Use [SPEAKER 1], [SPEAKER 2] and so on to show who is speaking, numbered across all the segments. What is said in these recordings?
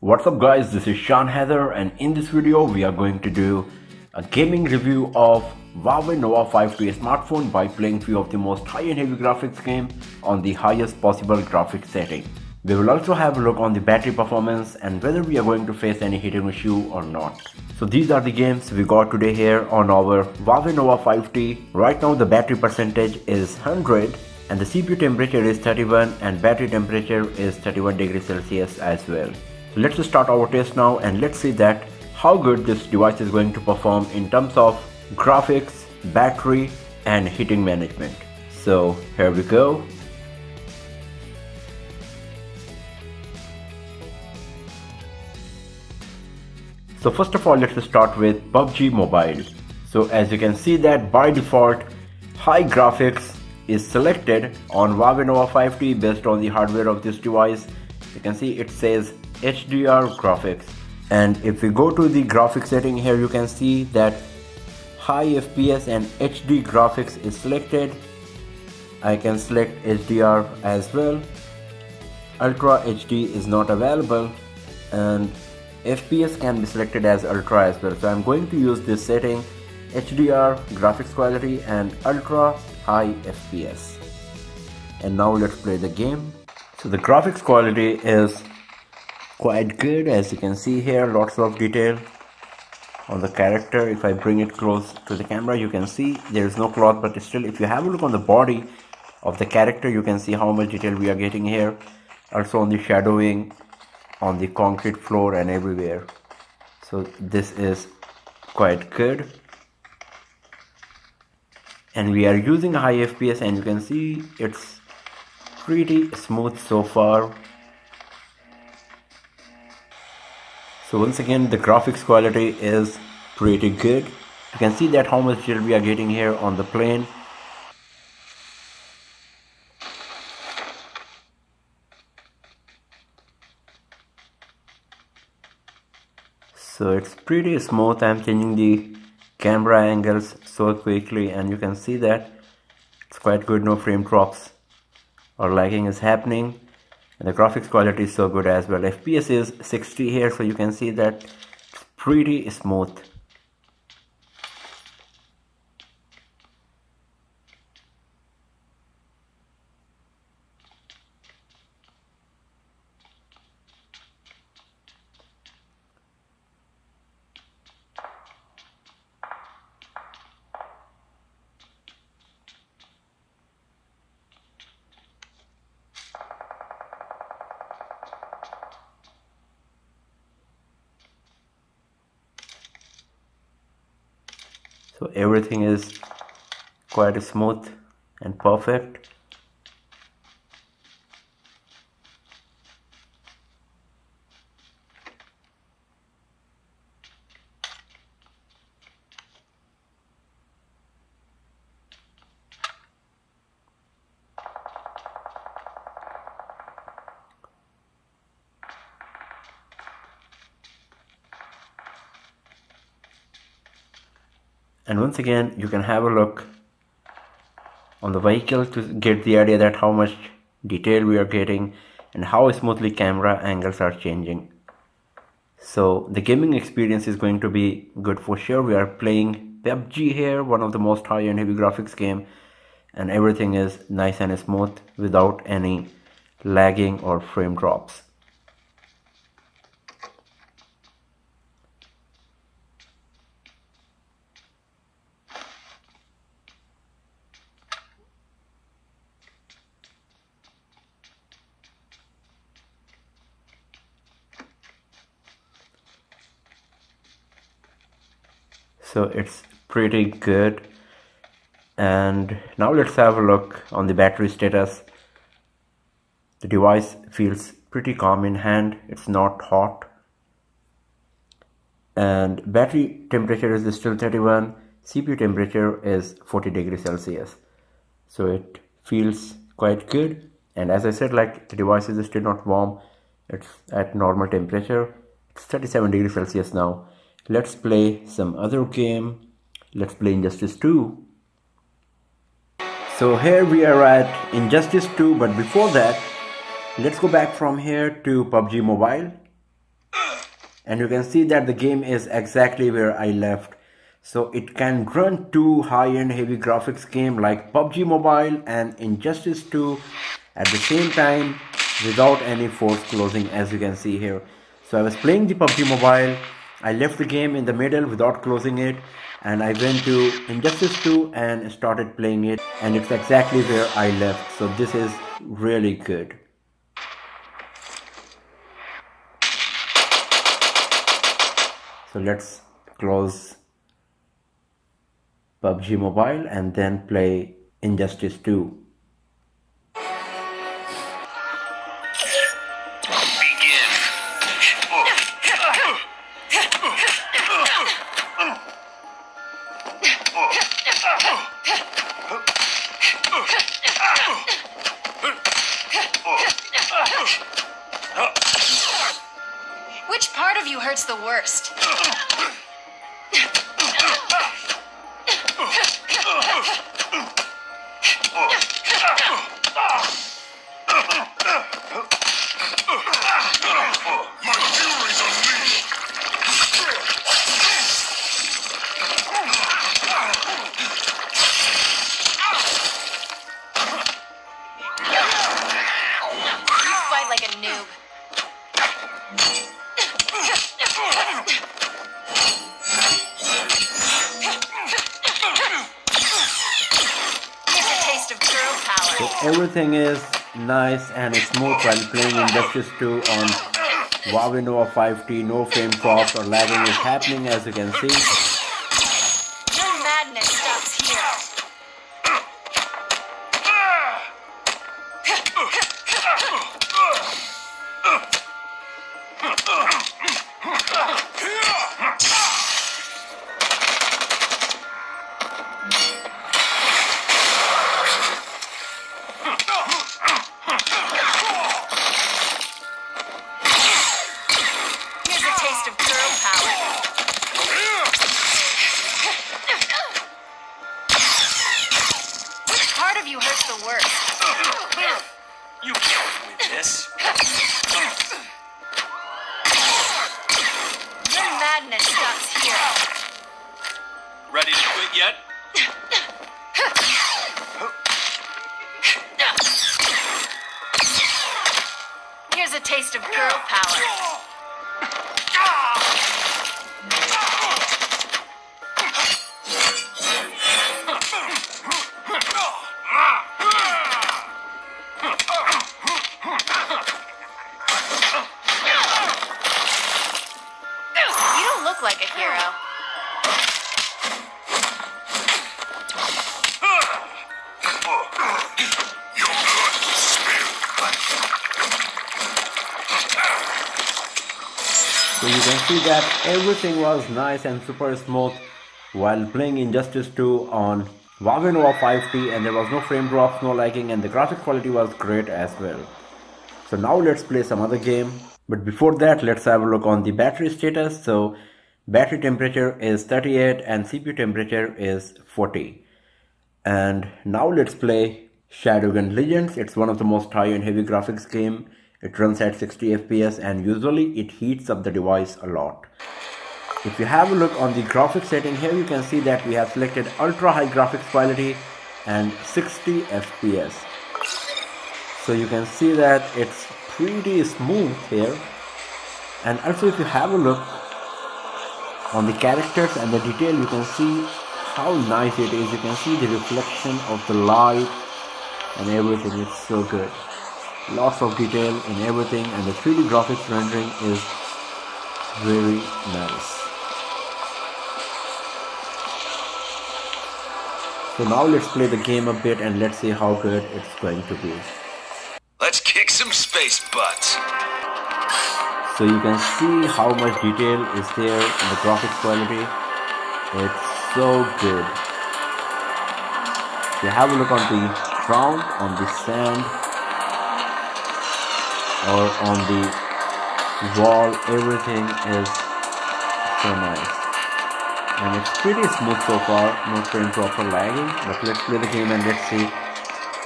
[SPEAKER 1] What's up guys, this is Sean Heather, and in this video we are going to do a gaming review of Huawei Nova 5T smartphone by playing few of the most high-end heavy graphics game on the highest possible graphics setting. We will also have a look on the battery performance and whether we are going to face any heating issue or not. So these are the games we got today here on our Huawei Nova 5T. Right now the battery percentage is 100 and the CPU temperature is 31 and battery temperature is 31 degrees Celsius as well. So let's start our test now and let's see that how good this device is going to perform in terms of graphics, battery and heating management. So here we go. So first of all, let's start with PUBG Mobile. So as you can see that by default, high graphics is selected on Huawei Nova 5T based on the hardware of this device. You can see it says HDR graphics, and if we go to the graphics setting here, you can see that high FPS and HD graphics is selected. I can select HDR as well. Ultra HD is not available and FPS can be selected as Ultra as well. So I'm going to use this setting, HDR graphics quality and Ultra high FPS. And now let's play the game. So the graphics quality is quite good, as you can see here, lots of detail on the character. If I bring it close to the camera, you can see there is no cloth, but still if you have a look on the body of the character, you can see how much detail we are getting here. Also on the shadowing, on the concrete floor and everywhere. So this is quite good. And we are using high FPS and you can see it's pretty smooth so far. So once again, the graphics quality is pretty good. You can see that how much detail we are getting here on the plane. So it's pretty smooth. I'm changing the camera angles so quickly and you can see that it's quite good, no frame drops or lagging is happening. And the graphics quality is so good as well. FPS is 60 here, so you can see that it's pretty smooth. So everything is quite smooth and perfect. And once again, you can have a look on the vehicle to get the idea that how much detail we are getting and how smoothly camera angles are changing. So the gaming experience is going to be good for sure. We are playing PUBG here, one of the most high-end heavy graphics game, and everything is nice and smooth without any lagging or frame drops. So it's pretty good. And now let's have a look on the battery status. The device feels pretty calm in hand, it's not hot. And battery temperature is still 31, CPU temperature is 40 degrees Celsius. So it feels quite good. And as I said, like the device is still not warm, it's at normal temperature. It's 37 degrees Celsius now. Let's play some other game. Let's play Injustice 2. So here we are at Injustice 2, but before that, let's go back from here to PUBG Mobile. and you can see that the game is exactly where I left. So it can run two high-end heavy graphics game like PUBG Mobile and Injustice 2 at the same time without any forced closing, as you can see here. So I was playing the PUBG Mobile, I left the game in the middle without closing it, and I went to Injustice 2 and started playing it, and it's exactly where I left. So this is really good. So let's close PUBG Mobile and then play Injustice 2.
[SPEAKER 2] Which part of you hurts the worst? Like a noob. Here's a taste of girl power.
[SPEAKER 1] So everything is nice and smooth while playing Injustice 2 on Huawei Nova 5T. No frame drops or lagging is happening, as you can see.
[SPEAKER 2] Your madness stops here. You hurt the worst.
[SPEAKER 3] You can't win this.
[SPEAKER 2] Your madness stops here.
[SPEAKER 3] Ready to quit yet?
[SPEAKER 2] Here's a taste of girl power. Like a hero.
[SPEAKER 1] So you can see that everything was nice and super smooth while playing Injustice 2 on Huawei Nova 5T, and there was no frame drops, no lagging, and the graphic quality was great as well. So now let's play some other game, but before that let's have a look on the battery status. So battery temperature is 38 and CPU temperature is 40. And now let's play Shadowgun Legends. It's one of the most high and heavy graphics game. It runs at 60 FPS and usually it heats up the device a lot. If you have a look on the graphics setting here, you can see that we have selected ultra high graphics quality and 60 FPS. So you can see that it's pretty smooth here. And also if you have a look on the characters and the detail, you can see how nice it is. You can see the reflection of the light and everything. It's so good. Lots of detail in everything, and the 3D graphics rendering is very nice. So now let's play the game a bit and let's see how good it's going to be.
[SPEAKER 3] Let's kick some space butts.
[SPEAKER 1] So you can see how much detail is there in the graphics quality. It's so good. If you have a look on the ground, on the sand, or on the wall, everything is so nice. And it's pretty smooth so far, no frame drop or lagging. But let's play the game and let's see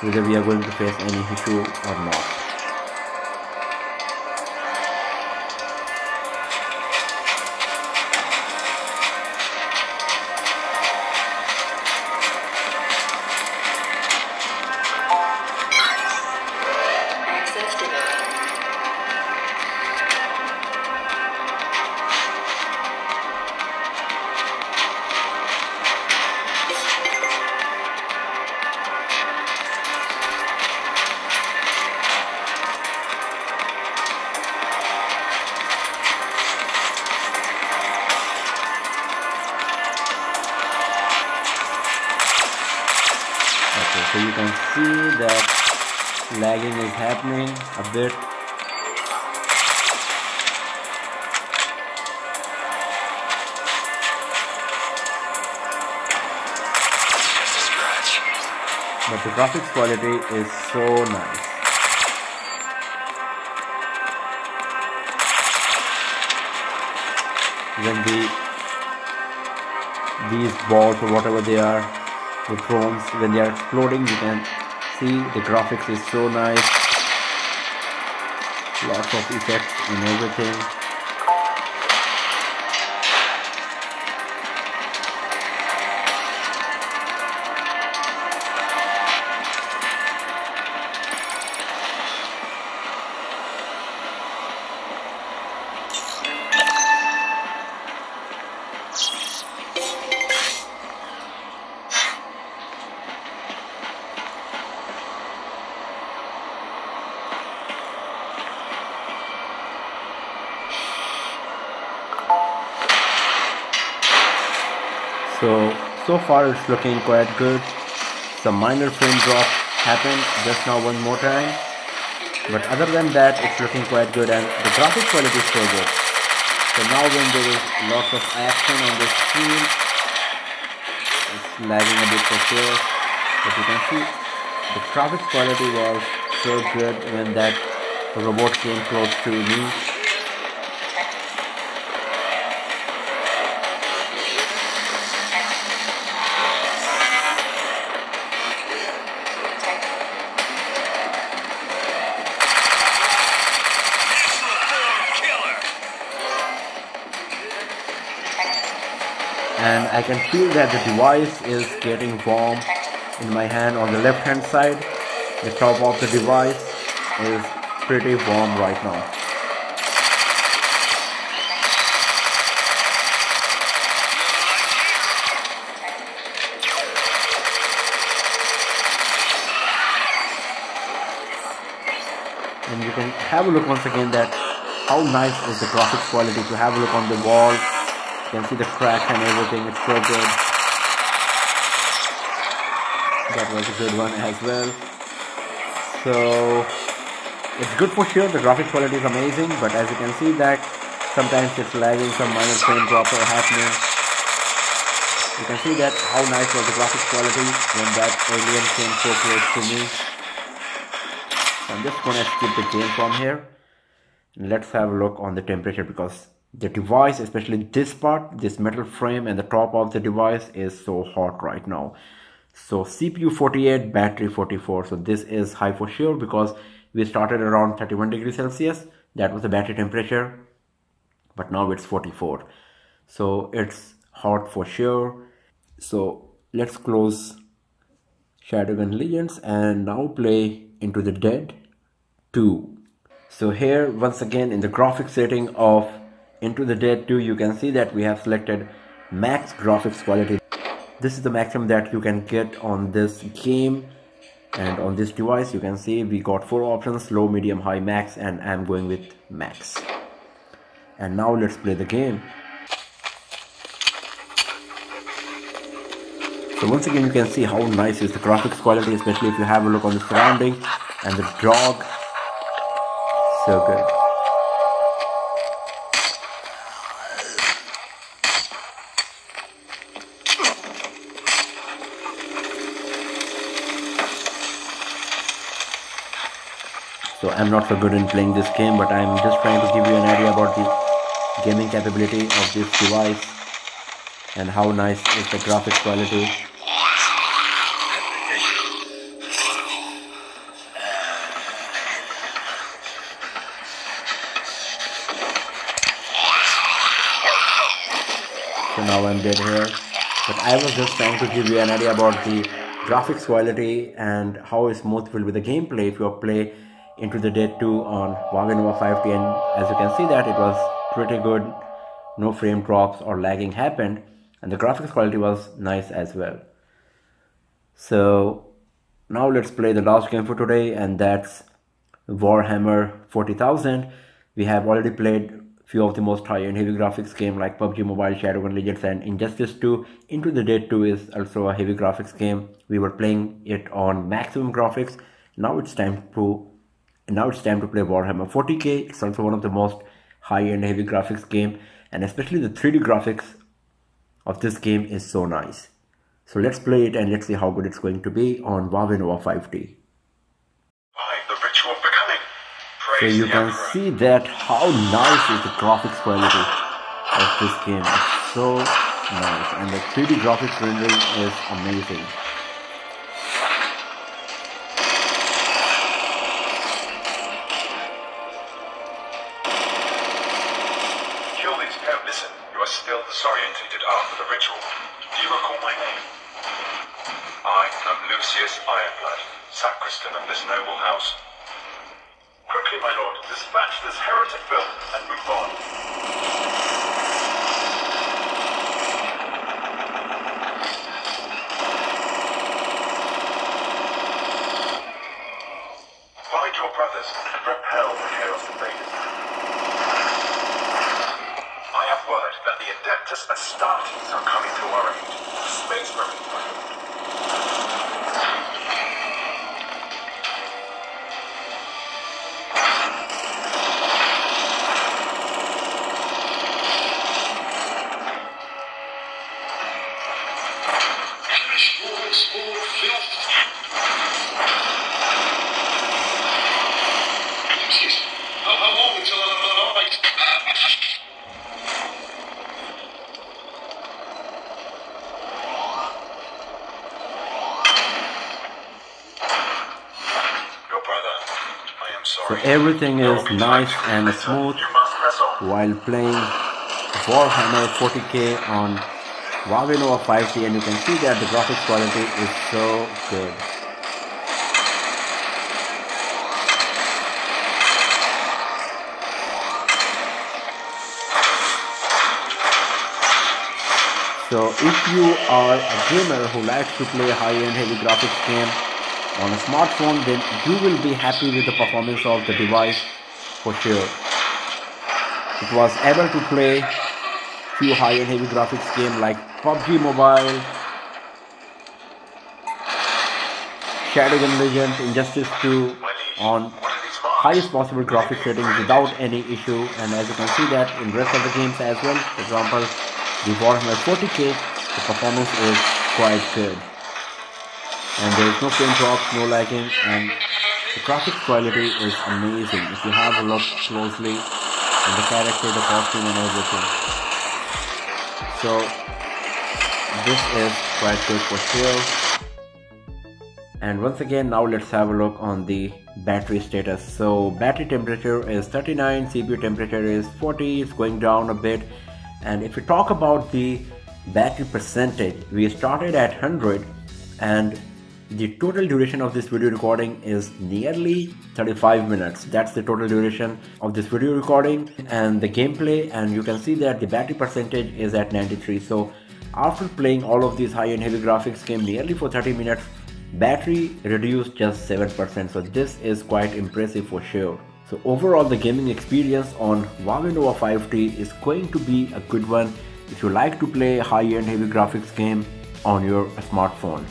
[SPEAKER 1] whether we are going to face any issue or not. So you can see that lagging is happening a bit.
[SPEAKER 3] Just a scratch.
[SPEAKER 1] But the graphics quality is so nice. When these balls or whatever they are, the drones, when they are exploding, you can see the graphics is so nice. Lots of effects and everything. So far it's looking quite good. Some minor frame drops happened just now one more time, but other than that it's looking quite good, and the graphics quality is so good. So now when there is lots of action on the screen, it's lagging a bit for sure, but you can see the graphics quality was so good when that robot came close to me. And I can feel that the device is getting warm in my hand on the left hand side. The top of the device is pretty warm right now. And you can have a look once again that how nice is the graphics quality. To have a look on the wall, you can see the crack and everything, it's so good. That was a good one as well. So it's good for sure, the graphics quality is amazing, but as you can see that sometimes it's lagging, some minor frame drops are happening. You can see that how nice was the graphics quality when that alien came so close to me. So I'm just gonna skip the game from here. Let's have a look on the temperature, because the device, especially this part, this metal frame and the top of the device is so hot right now. So CPU 48, battery 44. So this is high for sure, because we started around 31 degrees Celsius. That was the battery temperature, but now it's 44. So it's hot for sure. So let's close Shadowgun Legends and now play Into the Dead 2. So here once again in the graphics setting of Into the Dead 2, you can see that we have selected max graphics quality. This is the maximum that you can get on this game, and on this device you can see we got 4 options: low, medium, high, max, and I'm going with max. And now let's play the game. So once again you can see how nice is the graphics quality, especially if you have a look on the surrounding and the dog. So good. So I'm not so good in playing this game, but I'm just trying to give you an idea about the gaming capability of this device and how nice is the graphics quality. So now I'm dead here, but I was just trying to give you an idea about the graphics quality and how smooth will be the gameplay if you play Into the Dead 2 on Huawei Nova 5T, and as you can see that it was pretty good, no frame drops or lagging happened, and the graphics quality was nice as well. So now let's play the last game for today, and that's Warhammer 40,000. We have already played few of the most high-end heavy graphics game like PUBG Mobile, Shadowgun Legends and Injustice 2. Into the Dead 2 is also a heavy graphics game. We were playing it on maximum graphics. Now it's time to play Warhammer 40k. It's also one of the most high-end heavy graphics game, and especially the 3D graphics of this game is so nice. So let's play it and let's see how good it's going to be on Huawei Nova 5T.
[SPEAKER 3] The ritual of becoming.
[SPEAKER 1] So you can see that how nice is the graphics quality of this game. It's so nice, and the 3D graphics rendering is amazing.
[SPEAKER 3] Kill these. Listen, you are still disorientated after the ritual. Do you recall my name? I am Lucius Ironblood, sacristan of this noble house. Quickly, my lord, dispatch this heretic bill and move on. Find your brothers and repel the Chaos Invaders. I have word that the Adeptus Astartes are coming to our aid. Space Marine, my lord.
[SPEAKER 1] So everything is nice and smooth while playing Warhammer 40k on Huawei Nova 5T, and you can see that the graphics quality is so good. So if you are a gamer who likes to play high-end heavy graphics game on a smartphone, then you will be happy with the performance of the device for sure. It was able to play few high-end heavy graphics game like PUBG Mobile, Shadowgun Legends, Injustice 2 on highest possible graphics settings without any issue. And as you can see that in rest of the games as well, for example the Warhammer 40k, the performance is quite good. And there is no frame drops, no lagging, and the graphics quality is amazing if you have a look closely at the character, the costume and everything. So this is quite good for sure. And once again, now let's have a look on the battery status. So battery temperature is 39, CPU temperature is 40, it's going down a bit. And if we talk about the battery percentage, we started at 100, and the total duration of this video recording is nearly 35 minutes. That's the total duration of this video recording and the gameplay, and you can see that the battery percentage is at 93. So after playing all of these high-end heavy graphics game nearly for 30 minutes, battery reduced just 7%. So this is quite impressive for sure. So overall, the gaming experience on Huawei Nova 5T is going to be a good one if you like to play high-end heavy graphics game on your smartphone.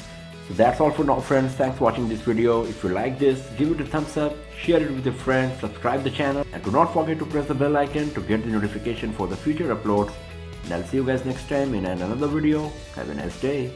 [SPEAKER 1] So that's all for now, friends. Thanks for watching this video. If you like this, give it a thumbs up, share it with your friends, subscribe the channel, and do not forget to press the bell icon to get the notification for the future uploads. And I'll see you guys next time in another video. Have a nice day.